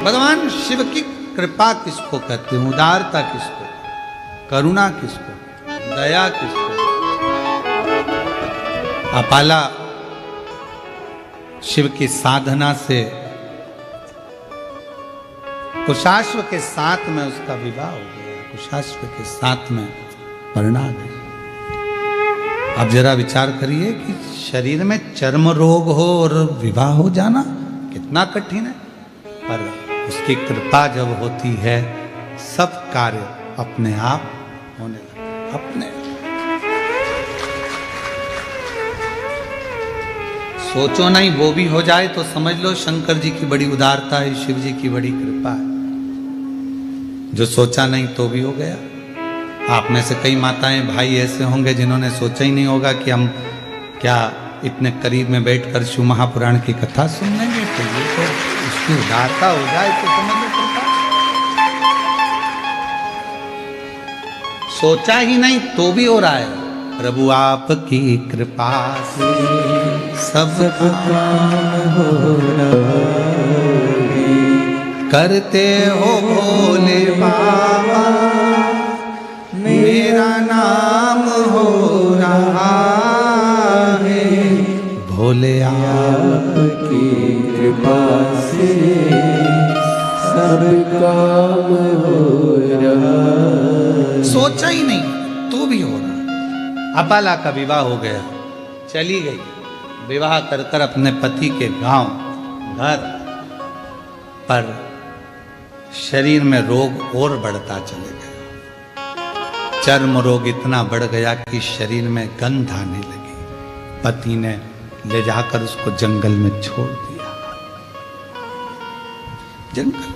भगवान शिव की कृपा किसको कहते हैं, उदारता किसको, करुणा किसको, दया किसको। अपाला शिव की साधना से कुशाश्व के साथ में उसका विवाह हो गया, कुशाश्व के साथ में परिणा गई। अब जरा विचार करिए कि शरीर में चर्म रोग हो और विवाह हो जाना कितना कठिन है, पर उसकी कृपा जब होती है सब कार्य अपने आप होने लगते, अपने। सोचो नहीं वो भी हो जाए तो समझ लो शंकर जी की बड़ी उदारता है, शिव जी की बड़ी कृपा है। जो सोचा नहीं तो भी हो गया। आप में से कई माताएं भाई ऐसे होंगे जिन्होंने सोचा ही नहीं होगा कि हम क्या इतने करीब में बैठकर शिव महापुराण की कथा सुन लेंगे, तो ये तो उसकी उदारता हो जाए तो समझ लो कृपा। सोचा ही नहीं तो भी हो रहा है। प्रभु आपकी कृपा से सब काम हो रहा है, करते हो भोले बाबा मेरा नाम हो रहा है, भोले आपकी कृपा से सब काम हो रहा। सोचा ही नहीं तो भी हो रहा। अपाला का विवाह हो गया, चली गई विवाह कर कर अपने पति के गांव घर, पर शरीर में रोग और बढ़ता चले गया। चर्म रोग इतना बढ़ गया कि शरीर में गंध आने लगी। पति ने ले जाकर उसको जंगल में छोड़ दिया। जंगल में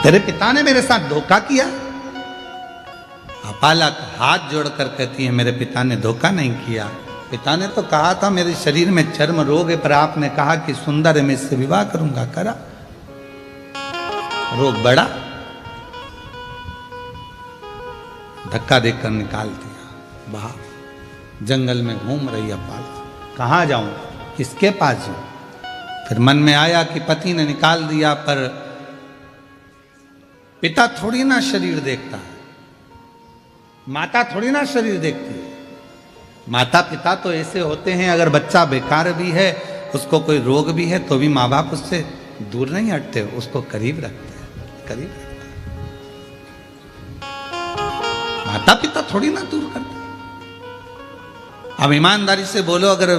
तेरे पिता ने मेरे साथ धोखा किया। अपाला हाथ जोड़कर कहती है मेरे पिता ने धोखा नहीं किया। पिता ने तो कहा था मेरे शरीर में चर्म रोग है, पर आपने कहा कि सुंदर है मैं इससे विवाह करूंगा, करा। रोग बढ़ा, धक्का देकर निकाल दिया बाहर। जंगल में घूम रही अपाला, कहाँ जाऊं, किसके पास जाऊं। फिर मन में आया कि पति ने निकाल दिया, पर पिता थोड़ी ना शरीर देखता है, माता थोड़ी ना शरीर देखती है। माता पिता तो ऐसे होते हैं, अगर बच्चा बेकार भी है, उसको कोई रोग भी है, तो भी माँ बाप उससे दूर नहीं हटते, उसको करीब रखते हैं, करीब रखते हैं। माता पिता थोड़ी ना दूर करते। अब ईमानदारी से बोलो, अगर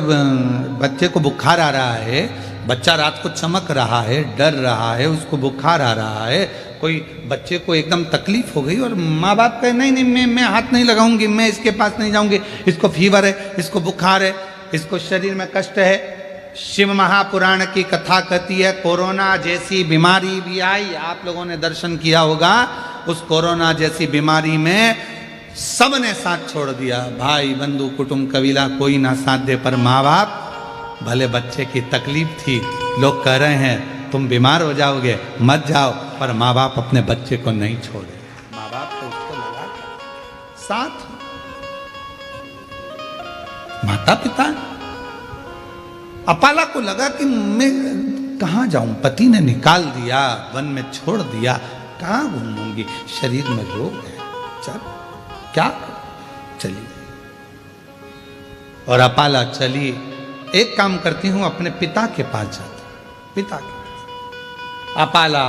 बच्चे को बुखार आ रहा है, बच्चा रात को चमक रहा है, डर रहा है, उसको बुखार आ रहा है, कोई बच्चे को एकदम तकलीफ हो गई और माँ बाप कहे नहीं नहीं मैं हाथ नहीं लगाऊंगी, मैं इसके पास नहीं जाऊंगी, इसको फीवर है, इसको बुखार है, इसको शरीर में कष्ट है। शिव महापुराण की कथा कहती है कोरोना जैसी बीमारी भी आई, आप लोगों ने दर्शन किया होगा। उस कोरोना जैसी बीमारी में सबने साथ छोड़ दिया, भाई बंधु कुटुंब कबीला कोई ना साथ दे, पर माँ बाप, भले बच्चे की तकलीफ थी, लोग कह रहे हैं तुम बीमार हो जाओगे मत जाओ, पर माँ बाप अपने बच्चे को नहीं छोड़े। माँ बाप तो उसको लगा साथ। माता पिता, अपाला को लगा कि मैं कहाँ जाऊं, पति ने निकाल दिया, वन में छोड़ दिया, कहाँ घूमूंगी, शरीर में रोग है, चल क्या चली। और अपाला चली, एक काम करती हूं अपने पिता के पास जाती, पिता के पास। अपाला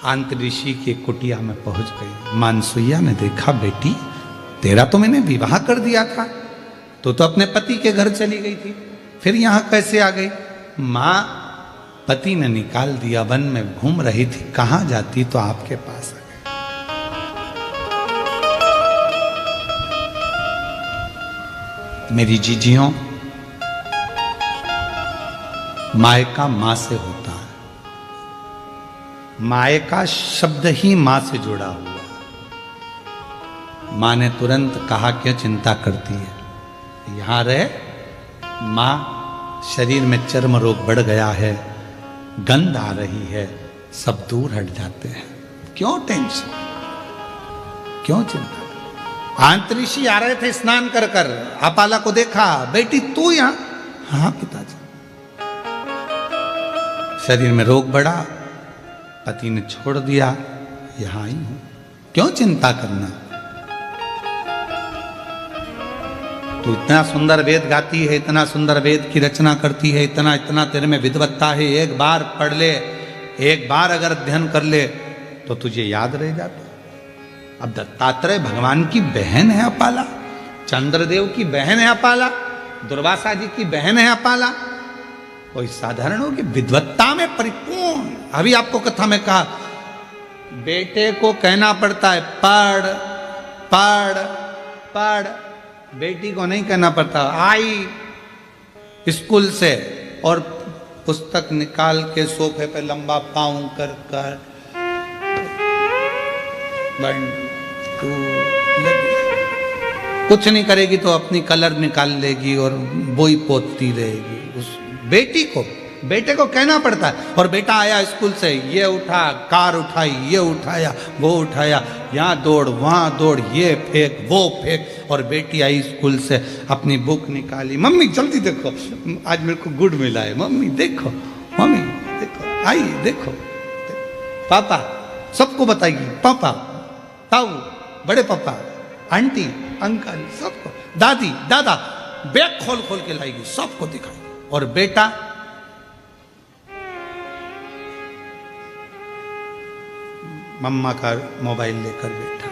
आंतऋषि की कुटिया में पहुंच गई। मानसुइया ने देखा, बेटी तेरा तो मैंने विवाह कर दिया था, तो अपने पति के घर चली गई थी, फिर यहां कैसे आ गई। मां, पति ने निकाल दिया, वन में घूम रही थी, कहां जाती तो आपके पास आ गई। मेरी जीजियों, मायका मां से होता है। मायका शब्द ही मां से जुड़ा हुआ। मां ने तुरंत कहा क्यों चिंता करती है, यहां रहे। मां, शरीर में चर्म रोग बढ़ गया है, गंध आ रही है, सब दूर हट जाते हैं, क्यों टेंशन, क्यों चिंता। आंतऋषि आ रहे थे स्नान कर कर, अपाला को देखा, बेटी तू यहां, हाँ पिताजी। शरीर में रोग बढ़ा, पति ने छोड़ दिया, यहां ही हूं, क्यों चिंता करना। तू इतना सुंदर वेद गाती है, इतना सुंदर वेद की रचना करती है, इतना इतना तेरे में विद्वत्ता है, एक बार पढ़ ले, एक बार अगर अध्ययन कर ले तो तुझे याद रह जाता। अब दत्तात्रेय भगवान की बहन है अपाला, चंद्रदेव की बहन है अपाला, दुर्वासा जी की बहन है अपाला, कोई साधारण हो कि विद्वत्ता में परिपूर्ण। अभी आपको कथा में कहा, बेटे को कहना पड़ता है पढ़ पढ़ पढ़, बेटी को नहीं कहना पड़ता। आई स्कूल से और पुस्तक निकाल के सोफे पे लंबा पाँव कर कर 1 2 कुछ नहीं करेगी तो अपनी कलर निकाल लेगी और बोई पोतती रहेगी। उस बेटे को कहना पड़ता है। और बेटा आया स्कूल से, ये उठा, कार उठाई, ये उठाया, वो उठाया, यहाँ दौड़ वहाँ दौड़, ये फेंक वो फेंक। और बेटी आई स्कूल से, अपनी बुक निकाली, मम्मी जल्दी देखो आज मेरे को गुड मिला है, मम्मी देखो, मम्मी देखो, आई देखो, पापा सबको बताएगी, पापा ताऊ, बड़े पापा, आंटी, अंकल, सबको, दादी दादा, बैग खोल खोल के लाएगी, सबको दिखाएगी। और बेटा मम्मा का मोबाइल लेकर बैठा,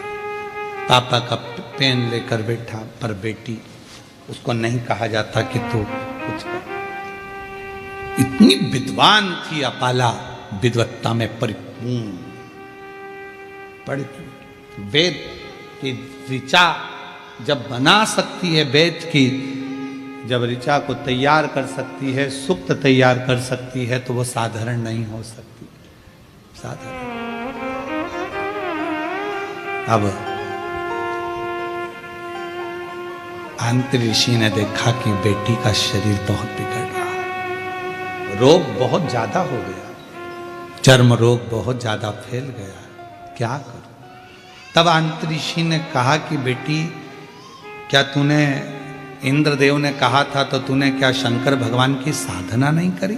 पापा का पेन लेकर बैठा, पर बेटी उसको नहीं कहा जाता कि तू कुछ कर। इतनी विद्वान थी अपाला, विद्वत्ता में परिपूर्ण, पढ़ती, वेद की ऋचा जब बना सकती है, वेद की जब ऋचा को तैयार कर सकती है, सूक्त तैयार कर सकती है, तो वो साधारण नहीं हो सकती, साधारण। अब अंतरी ऋषि ने देखा कि बेटी का शरीर बहुत बिगड़ रहा, रोग बहुत ज्यादा हो गया, चर्म रोग बहुत ज्यादा फैल गया, क्या करूं। तब अंतरी ऋषि ने कहा कि बेटी, क्या तूने, इंद्रदेव ने कहा था तो तूने क्या शंकर भगवान की साधना नहीं करी?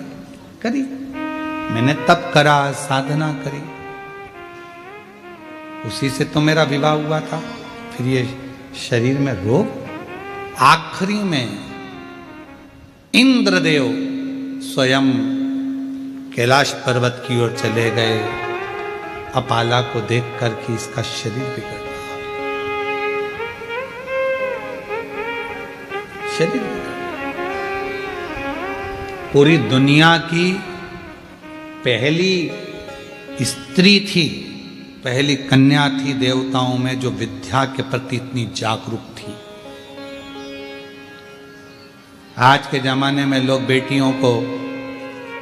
करी, मैंने तप करा, साधना करी, उसी से तो मेरा विवाह हुआ था। फिर ये शरीर में रोग। आखिरी में इंद्रदेव स्वयं कैलाश पर्वत की ओर चले गए, अपाला को देखकर कि इसका शरीर बिगड़ रहा, शरीर पूरी दुनिया की पहली स्त्री थी, पहली कन्या थी देवताओं में जो विद्या के प्रति इतनी जागरूक थी। आज के जमाने में लोग बेटियों को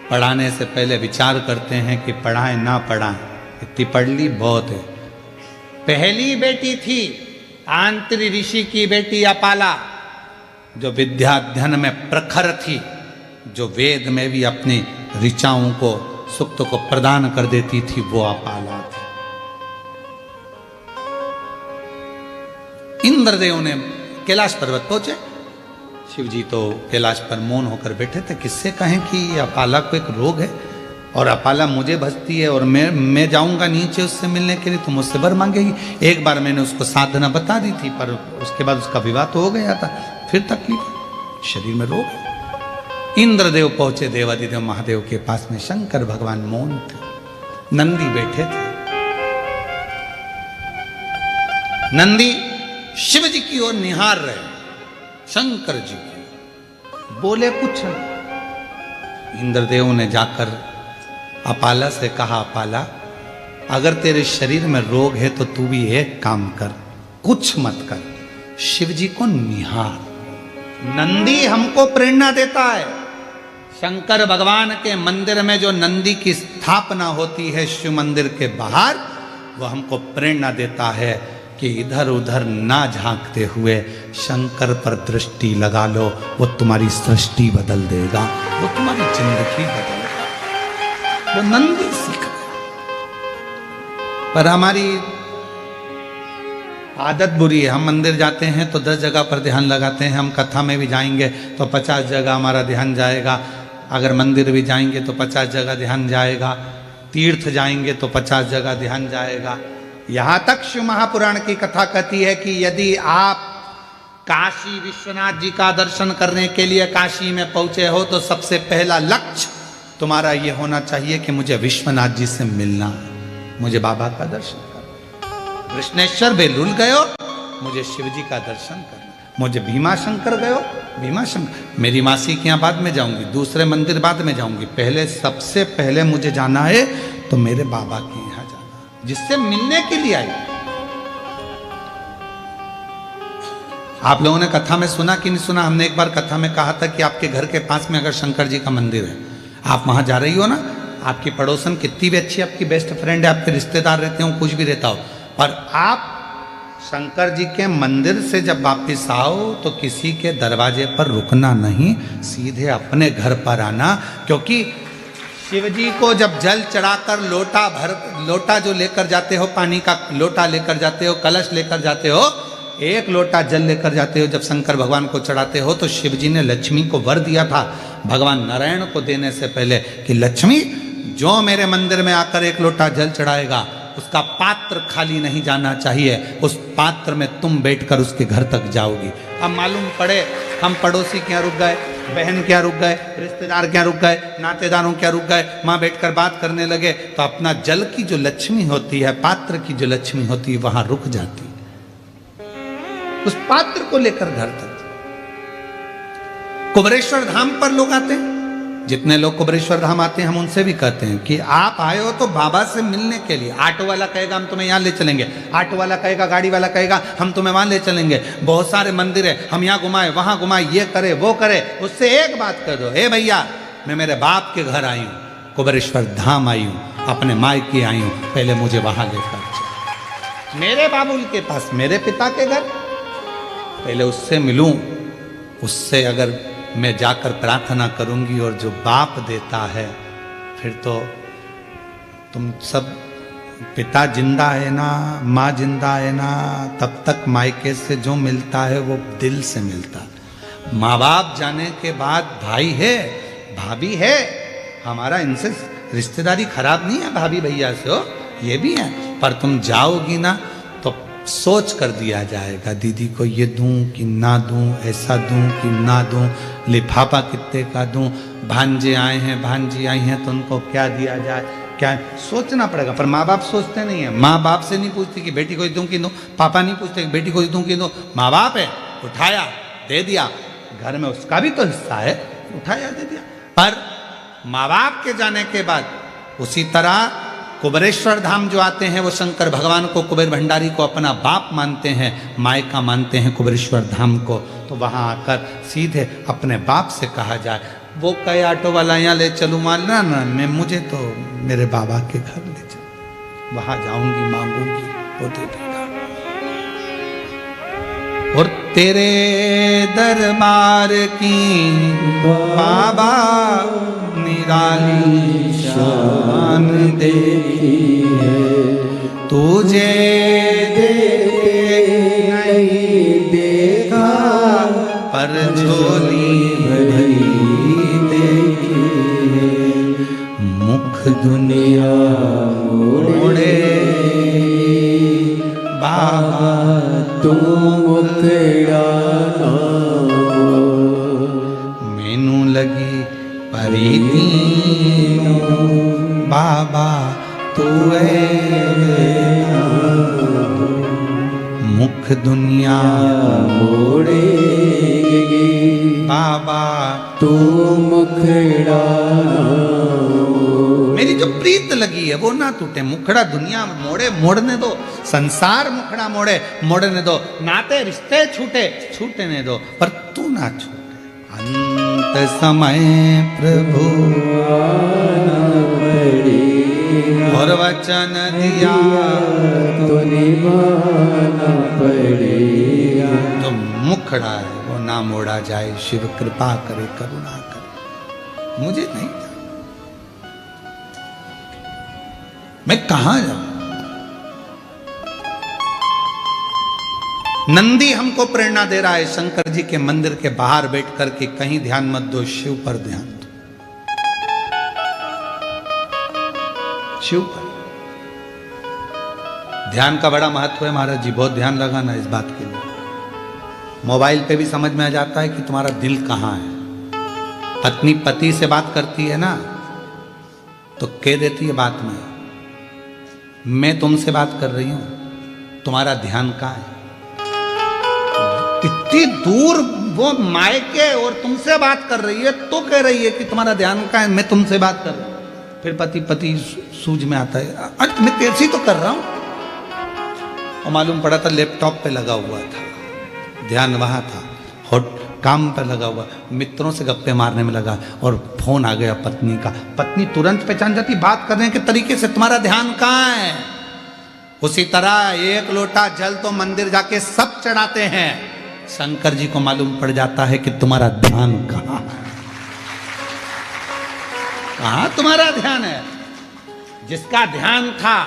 पढ़ाने से पहले विचार करते हैं कि पढ़ाएं ना पढ़ाएं, इतनी पढ़ ली बहुत है। पहली बेटी थी आंतरी ऋषि की बेटी अपाला, जो विद्याध्ययन में प्रखर थी, जो वेद में भी अपनी ऋचाओं को, सूक्त को प्रदान कर देती थी, वो अपाला थी। इंद्रदेव ने कैलाश पर्वत पहुंचे, शिव जी तो कैलाश पर मौन होकर बैठे थे, किससे कहें कि अपाला को एक रोग है और अपाला मुझे भजती है और मैं जाऊंगा नीचे उससे मिलने के लिए तो मुझसे वर मांगेगी। एक बार मैंने उसको साधना बता दी थी, पर उसके बाद उसका विवाह तो हो गया था, फिर तकलीफ, शरीर में रोग है। इंद्रदेव पहुंचे देवादिदेव महादेव के पास में, शंकर भगवान मौन थे, नंदी बैठे थे। नंदी शिव जी की ओर निहार रहे, शंकर जी की, बोले कुछ नहीं। इंद्रदेव ने जाकर अपाला से कहा, अपाला अगर तेरे शरीर में रोग है तो तू भी एक काम कर, कुछ मत कर, शिव जी को निहार। नंदी हमको प्रेरणा देता है, शंकर भगवान के मंदिर में जो नंदी की स्थापना होती है शिव मंदिर के बाहर, वो हमको प्रेरणा देता है कि इधर उधर ना झांकते हुए शंकर पर दृष्टि लगा लो, वो तुम्हारी सृष्टि बदल देगा, वो तुम्हारी जिंदगी बदल देगा। वो नंदी सीख गया। पर हमारी आदत बुरी है। हम मंदिर जाते हैं तो 10 जगह पर ध्यान लगाते हैं, हम कथा में भी जाएंगे तो 50 जगह हमारा ध्यान जाएगा, अगर मंदिर भी जाएंगे तो 50 जगह ध्यान जाएगा, तीर्थ जाएंगे तो 50 जगह ध्यान जाएगा। यहाँ तक शिव महापुराण की कथा कहती है कि यदि आप काशी विश्वनाथ जी का दर्शन करने के लिए काशी में पहुंचे हो तो सबसे पहला लक्ष्य तुम्हारा ये होना चाहिए कि मुझे विश्वनाथ जी से मिलना है, मुझे बाबा का दर्शन करना। कृष्णेश्वर बेलूल गयो, मुझे शिव जी का दर्शन करना। मुझे भीमा शंकर गयो, भीमा शंकर, मेरी मासी के यहाँ बाद में जाऊंगी, दूसरे मंदिर बाद में जाऊंगी, पहले सबसे पहले मुझे जाना है तो मेरे बाबा के यहाँ जाना, जिससे मिलने के लिए आई। आप लोगों ने कथा में सुना कि नहीं सुना? हमने एक बार कथा में कहा था कि आपके घर के पास में अगर शंकर जी का मंदिर है, आप वहां जा रही हो ना, आपकी पड़ोसन कितनी भी अच्छी आपकी बेस्ट फ्रेंड है, आपके रिश्तेदार रहते हो, कुछ भी रहता हो, पर आप शंकर जी के मंदिर से जब वापिस आओ तो किसी के दरवाजे पर रुकना नहीं, सीधे अपने घर पर आना। क्योंकि शिव जी को जब जल चढ़ाकर लोटा जो लेकर जाते हो, पानी का लोटा लेकर जाते हो, कलश लेकर जाते हो, एक लोटा जल लेकर जाते हो, जब शंकर भगवान को चढ़ाते हो तो शिव जी ने लक्ष्मी को वर दिया था भगवान नारायण को देने से पहले कि लक्ष्मी जो मेरे मंदिर में आकर एक लोटा जल चढ़ाएगा उसका पात्र खाली नहीं जाना चाहिए, उस पात्र में तुम बैठकर उसके घर तक जाओगी। अब मालूम पड़े हम पड़ोसी के यहाँ रुक गए, बहन के यहाँ रुक गए, रिश्तेदार के यहाँ रुक गए, नातेदारों के यहाँ रुक गए, वहाँ बैठकर बात करने लगे तो अपना जल की जो लक्ष्मी होती है, पात्र की जो लक्ष्मी होती है, वहां रुक जाती, उस पात्र को लेकर घर तक। कुबरेश्वर धाम पर लोग आते हैं, जितने लोग कुबरेश्वर धाम आते हैं हम उनसे भी कहते हैं कि आप आए हो तो बाबा से मिलने के लिए। ऑटो वाला कहेगा हम तुम्हें यहाँ ले चलेंगे, ऑटो वाला कहेगा, गाड़ी वाला कहेगा हम तुम्हें वहां ले चलेंगे, बहुत सारे मंदिर है हम यहाँ घुमाए वहां घुमाए, ये करे वो करे। उससे एक बात कर दो, हे भैया मैं मेरे बाप के घर आई हूँ, कुबरेश्वर धाम आई हूँ, अपने मायके आई हूँ, पहले मुझे वहां लेकर चलो, मेरे बाबुल के पास, मेरे पिता के घर, पहले उससे मिलूं। उससे अगर मैं जाकर प्रार्थना करूंगी और जो बाप देता है, फिर तो तुम सब, पिता जिंदा है ना, माँ जिंदा है ना, तब तक मायके से जो मिलता है वो दिल से मिलता है। माँ बाप जाने के बाद भाई है, भाभी है, हमारा इनसे रिश्तेदारी खराब नहीं है, भाभी भैया से हो, ये भी है, पर तुम जाओगी ना तो सोच कर दिया जाएगा, दीदी को ये दूं कि ना दूं, ऐसा दूं कि ना दूं, लिफाफा कितने का दूं, भांजे आए हैं, भांजी आई हैं तो उनको क्या दिया जाए, क्या सोचना पड़ेगा। पर माँ बाप सोचते नहीं है, माँ बाप से नहीं पूछती कि बेटी को दूं कि दूं, पापा नहीं पूछते कि बेटी को दूं कि दूं, माँ बाप है, उठाया दे दिया, घर में उसका भी तो हिस्सा है, उठाया दे दिया। पर माँ बाप के जाने के बाद उसी तरह कुबरेश्वर धाम जो आते हैं वो शंकर भगवान को, कुबेर भंडारी को अपना बाप मानते हैं, मायका मानते हैं कुबरेश्वर धाम को, तो वहाँ आकर सीधे अपने बाप से कहा जाए, वो कहे ऑटो वाला यहाँ ले चलूँ, मानना ना, मैं मुझे तो मेरे बाबा के घर ले चलो, वहाँ जाऊंगी, मांगूंगी, वो दे देगा। और तेरे दरबार की बाबा निराली शान देखी है, तुझे नहीं देखा पर झोली भरी देखी है, मुख दुनिया मोड़े बाबा तू मुखड़ा, मैनू लगी परीती बाबा तू मुख दुनिया मोड़ेगी बाबा तू मुखड़ा, मेरी जो प्रीत लगी है वो ना टूटे, मुखड़ा दुनिया मोड़े, मोड़ने दो, संसार मुखड़ा मोड़े, मोड़ने दो, नाते रिश्ते छूटे, छूटने दो, पर तू ना छूटे। अंत समय प्रभु और वचन दिया तो निभाना पड़ेगा, तो मुखड़ा है वो ना मोड़ा जाए, शिव कृपा करे, करुणा करे। मुझे नहीं था, मैं कहां जाऊं, नंदी हमको प्रेरणा दे रहा है शंकर जी के मंदिर के बाहर बैठ करके, कहीं ध्यान मत दो, शिव पर ध्यान दो, शिव पर। ध्यान का बड़ा महत्व है महाराज जी, बहुत ध्यान लगाना इस बात के लिए। मोबाइल पे भी समझ में आ जाता है कि तुम्हारा दिल कहां है। पत्नी पति से बात करती है ना, तो कह देती है बात में, मैं तुमसे बात कर रही हूं, तुम्हारा ध्यान कहां है। इतनी दूर वो मायके और तुमसे बात कर रही है, तो कह रही है कि तुम्हारा ध्यान कहां है, मैं तुमसे बात कर रहा हूं। फिर पति सूझ में आता है, आज मैं तेरे से तो कर रहा हूं, और मालूम पड़ा था लैपटॉप पे लगा हुआ था, ध्यान वहां था, हॉट काम पर लगा हुआ, मित्रों से गप्पे मारने में लगा, और फोन आ गया पत्नी का। पत्नी तुरंत पहचान जाती बात करने के तरीके से, तुम्हारा ध्यान कहां है। उसी तरह एक लोटा जल तो मंदिर जाके सब चढ़ाते हैं, शंकर जी को मालूम पड़ जाता है कि तुम्हारा ध्यान कहां है, कहां तुम्हारा ध्यान है। जिसका ध्यान था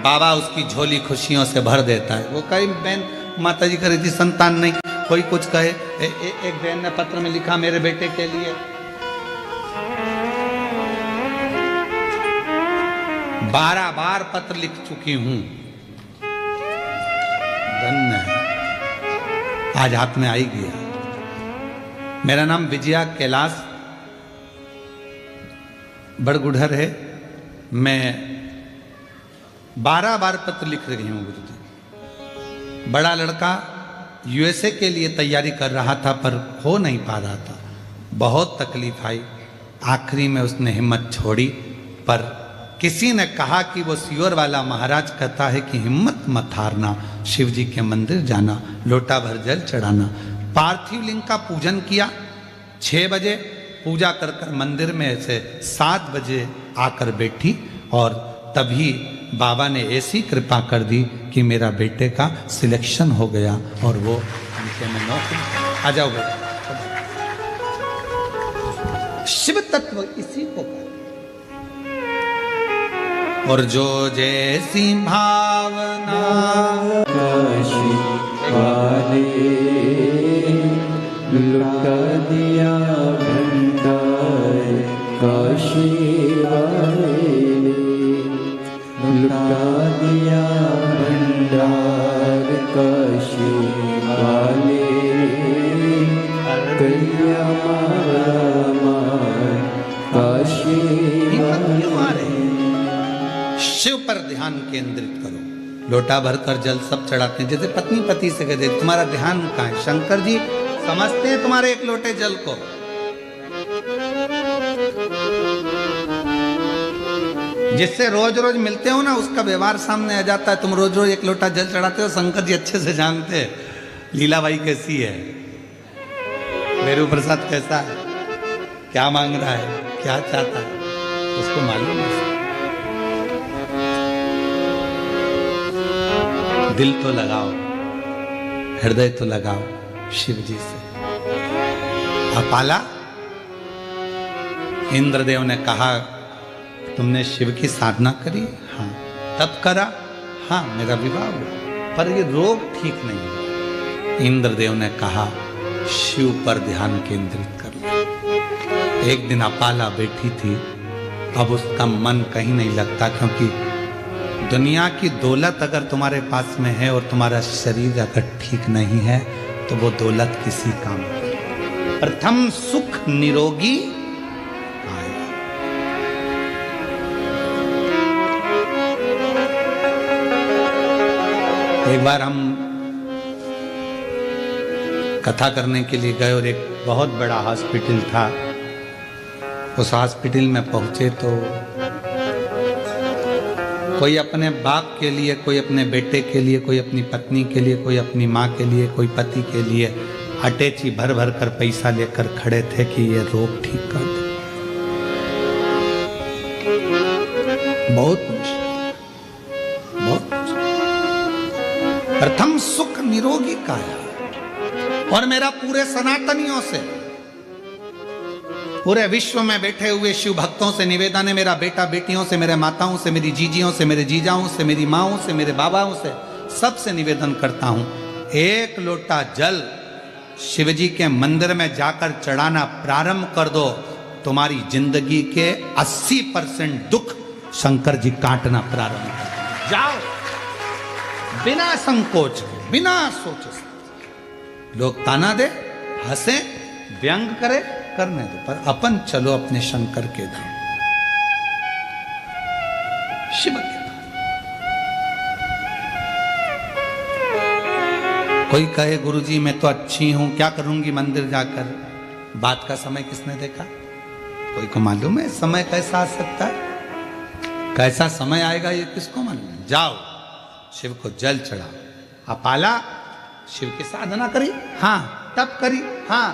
बाबा उसकी झोली खुशियों से भर देता है। वो कई बहन माता जी कह रही थी संतान नहीं, कोई कुछ कहे। एक बहन ने पत्र में लिखा मेरे बेटे के लिए, 12 बार पत्र लिख चुकी हूं, धन्य है, आज हाथ में आई गया। मेरा नाम विजया कैलाश बड़गुढ़र है, मैं 12 बार पत्र लिख रही हूं गुरुजी। बड़ा लड़का यूएसए के लिए तैयारी कर रहा था पर हो नहीं पा रहा था, बहुत तकलीफ आई, आखिरी में उसने हिम्मत छोड़ी। पर किसी ने कहा कि वो सियोर वाला महाराज कहता है कि हिम्मत मत हारना, शिव जी के मंदिर जाना, लोटा भर जल चढ़ाना। पार्थिव लिंग का पूजन किया, 6 बजे पूजा कर कर मंदिर में से 7 बजे आकर बैठी, और तभी बाबा ने ऐसी कृपा कर दी कि मेरा बेटे का सिलेक्शन हो गया, और वो उनके में नौकरी। आ जाओ बेटा, शिव तत्व इसी को कहते। और जो जैसी भावना काशी वाले लुटा दिया भंडार, काशी वाले लुटा दिया भंडार, काशी वाले कलिया मार, काशी वाले। शिव पर ध्यान केंद्रित करो। लोटा भरकर जल सब चढ़ाते हैं, जैसे पत्नी पति से कहते तुम्हारा ध्यान कहां है। शंकर जी समझते हैं तुम्हारे एक लोटे जल को। जिससे रोज रोज मिलते हो ना, उसका व्यवहार सामने आ जाता है। तुम रोज रोज एक लोटा जल चढ़ाते हो, शंकर जी अच्छे से जानते हैं लीलाबाई कैसी है, मेरू प्रसाद कैसा है, क्या मांग रहा है, क्या चाहता है, उसको मालूम है। दिल तो लगाओ, हृदय तो लगाओ शिव जी से। अपाला, इंद्रदेव ने कहा तुमने शिव की साधना करी? हाँ। तब करा? हाँ, मेरा विवाह हुआ, पर ये रोग ठीक नहीं हुआ। इंद्रदेव ने कहा शिव पर ध्यान केंद्रित कर लो। एक दिन अपाला बैठी थी, अब उसका मन कहीं नहीं लगता, क्योंकि दुनिया की दौलत अगर तुम्हारे पास में है और तुम्हारा शरीर अगर ठीक नहीं है तो वो दौलत किसी काम नहीं। प्रथम सुख निरोगी आया। एक बार हम कथा करने के लिए गए और एक बहुत बड़ा हॉस्पिटल था। उस हॉस्पिटल में पहुंचे तो कोई अपने बाप के लिए, कोई अपने बेटे के लिए, कोई अपनी पत्नी के लिए, कोई अपनी माँ के लिए, कोई पति के लिए अटैची भर भर कर पैसा लेकर खड़े थे कि ये रोग ठीक कर दो। बहुत मुश्किल, बहुत मुश्किल। प्रथम सुख निरोगी काया। और मेरा पूरे सनातनियों से, पूरे विश्व में बैठे हुए शिव भक्तों से निवेदन है, मेरा बेटा बेटियों से, मेरे माताओं से, मेरी जीजियों से, मेरे जीजाओं से, मेरी माओं से, मेरे बाबाओं से, सबसे निवेदन करता हूं, एक लोटा जल शिवजी के मंदिर में जाकर चढ़ाना प्रारंभ कर दो, तुम्हारी जिंदगी के 80% दुख शंकर जी काटना प्रारंभ कर देंगे। जाओ बिना संकोच के, बिना सोचे समझे। लोग ताना दे, हंसे, व्यंग करे, करने दो, पर अपन चलो अपने शंकर के धाम, शिव के धाम। कोई कहे गुरुजी मैं तो अच्छी हूं, क्या करूंगी मंदिर जाकर। बात का समय किसने देखा? कोई को मालूम है समय कैसा आ सकता है, कैसा समय आएगा ये किसको मालूम है। जाओ शिव को जल चढ़ाओ। अपाला शिव की साधना करी, हाँ तब करी, हाँ।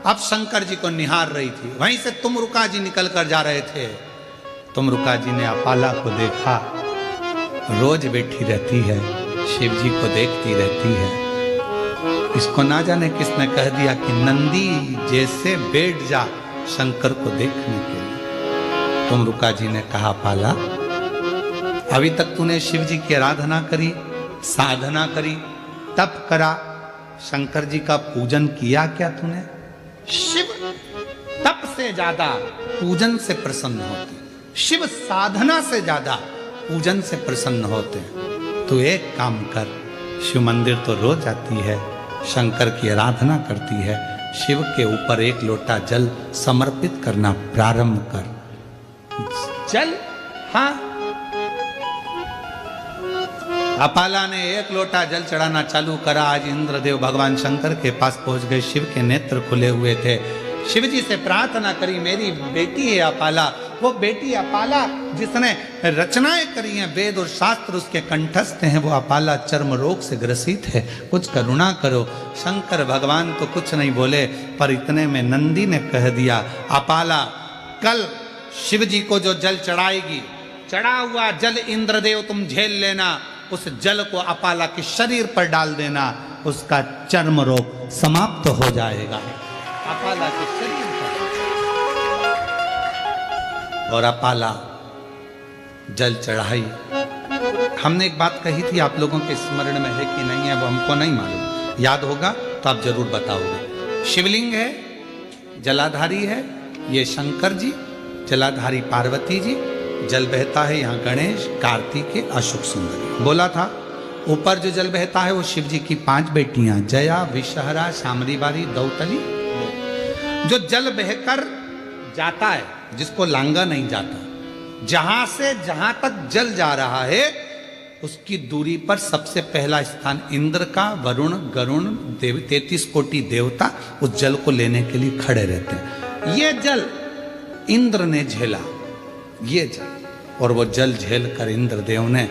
अब शंकर जी को निहार रही थी, वहीं से तुमरुका जी निकल कर जा रहे थे। तुमरुका जी ने अपाला को देखा, रोज बैठी रहती है, शिव जी को देखती रहती है। इसको ना जाने किसने कह दिया कि नंदी जैसे बैठ जा शंकर को देखने के लिए। तुमरुका जी ने कहा अपाला अभी तक तूने शिव जी की आराधना करी, साधना करी, तप करा, शंकर जी का पूजन किया क्या तूने? शिव तप से ज्यादा पूजन से प्रसन्न होते, शिव साधना से ज्यादा पूजन से प्रसन्न होते। तो एक काम कर, शिव मंदिर तो रोज जाती है, शंकर की आराधना करती है, शिव के ऊपर एक लोटा जल समर्पित करना प्रारंभ कर। जल, हाँ। अपाला ने एक लोटा जल चढ़ाना चालू करा। आज इंद्रदेव भगवान शंकर के पास पहुंच गए, शिव के नेत्र खुले हुए थे। शिव जी से प्रार्थना करी, मेरी बेटी है अपाला, वो बेटी अपाला जिसने रचनाएं करी हैं, वेद और शास्त्र उसके कंठस्थ हैं, वो अपाला चर्म रोग से ग्रसित है, कुछ करुणा करो। शंकर भगवान तो कुछ नहीं बोले, पर इतने में नंदी ने कह दिया अपाला कल शिव जी को जो जल चढ़ाएगी, चढ़ा हुआ जल इंद्रदेव तुम झेल लेना, उस जल को अपाला के शरीर पर डाल देना, उसका चर्म रोग समाप्त हो जाएगा। अपाला के शरीर पर, और अपाला जल चढ़ाई। हमने एक बात कही थी, आप लोगों के स्मरण में है कि नहीं है वो हमको नहीं मालूम, याद होगा तो आप जरूर बताओगे। शिवलिंग है, जलाधारी है, ये शंकर जी, जलाधारी पार्वती जी, जल बहता है यहाँ गणेश, कार्तिकेय, अशोक सुंदरी। बोला था ऊपर जो जल बहता है वो शिव जी की 5 बेटियां, जया, विषहरा, शामरी बारी, दौतली। जो जल बहकर जाता है, जिसको लांगा नहीं जाता, जहां से जहां तक जल जा रहा है उसकी दूरी पर सबसे पहला स्थान इंद्र का, वरुण, गरुण, देव, 33 कोटि देवता उस जल को लेने के लिए खड़े रहते हैं। ये जल इंद्र ने झेला, ये जल, और वो जल झेल कर इंद्रदेव ने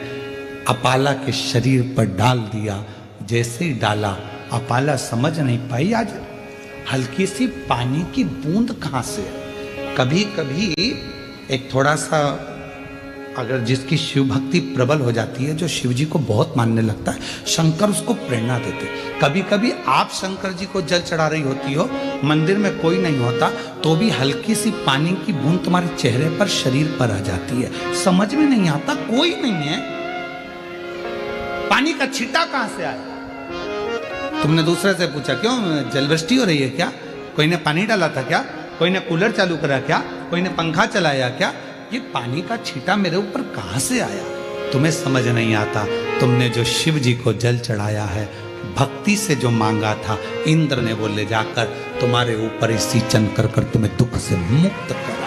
अपाला के शरीर पर डाल दिया। जैसे ही डाला, अपाला समझ नहीं पाई आज हल्की सी पानी की बूंद कहां से है। कभी कभी एक थोड़ा सा अगर जिसकी शिव भक्ति प्रबल हो जाती है, जो शिव जी को बहुत मानने लगता है, शंकर उसको प्रेरणा देते। कभी कभी आप शंकर जी को जल चढ़ा रही होती हो, मंदिर में कोई नहीं होता, तो भी हल्की सी पानी की बूंद तुम्हारे चेहरे पर, शरीर पर आ जाती है, समझ में नहीं आता, कोई नहीं है, पानी का छींटा कहां से आया। तुमने दूसरे से पूछा क्यों जलवृष्टि हो रही है क्या, कोई ने पानी डाला था क्या, कोई ने कूलर चालू करा क्या, कोई ने पंखा चलाया क्या, ये पानी का छींटा मेरे ऊपर कहां से आया। तुम्हें समझ नहीं आता, तुमने जो शिव जी को जल चढ़ाया है, भक्ति से जो मांगा था, इंद्र ने वो ले जाकर तुम्हारे ऊपर ही सिंचन कर कर तुम्हें दुख से मुक्त करा।